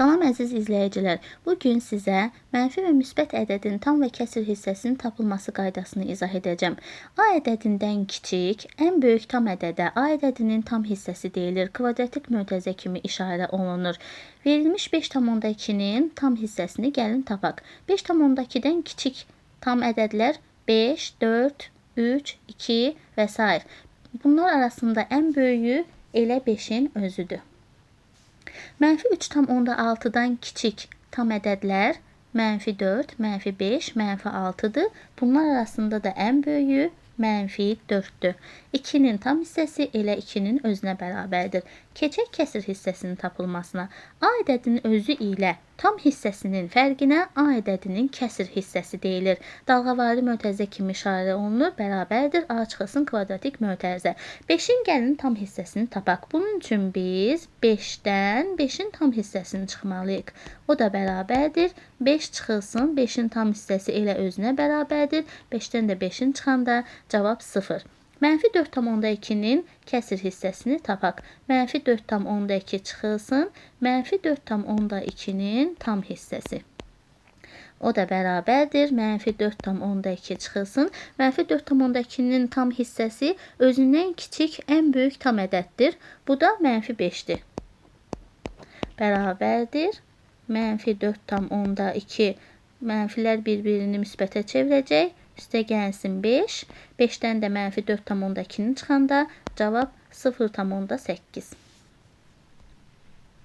Salam əziz izləyicilər. Bugün sizə mənfi və müsbət ədədin tam və kəsr hissəsinin tapılması qaydasını izah edəcəm. A ədədindən kiçik, ən böyük tam ədədə A ədədinin tam hissəsi deyilir. Kvadratik mötərizə kimi işarə olunur. Verilmiş 5,2-nin tam hissəsini gəlin tapaq. 5,2-dən kiçik tam ədədlər 5, 4, 3, 2 və s. Bunlar arasında ən böyüyü elə 5-in özüdür. Mənfi 3,6-dan kiçik tam ədədlər mənfi 4, mənfi 5, mənfi 6-dır. Bunlar arasında da ən böyüyü mənfi 4-dür. 2-nin tam hissəsi elə 2-nin özünə bərabərdir. Keçək kəsr hissəsinin tapılmasına. A ədədinin özü ilə tam hissəsinin fərqinə A ədədinin kəsr hissəsi deyilir. Dalğavari mötərizə kimi işarə olunur. Bərabərdir A çıxılsın kvadratik mötərizə. 5-in gəlin tam hissəsini tapaq. Bunun üçün biz 5-dən 5-in tam hissəsini çıxmalıyıq. O da bərabərdir. 5 çıxılsın 5-in tam hissəsi elə özünə bərabərdir. 5-dən də 5-in çıxanda cavab 0. Mənfi 4,2-nin kəsr hissəsini tapaq. Mənfi 4,2 çıxılsın, mənfi 4,2-nin tam hissəsi. O da bərabərdir. Mənfi 4,2 çıxılsın. Mənfi 4,2-nin tam hissəsi özündən kiçik ən böyük tam ədəddir. Bu da mənfi 5-dir. Bərabərdir. Mənfi 4,2 mənfilər bir-birini müsbətə çevirəcək. Üstə gəlsin 5. 5-dən də mənfi 4,2-ni çıxanda cavab 0,8.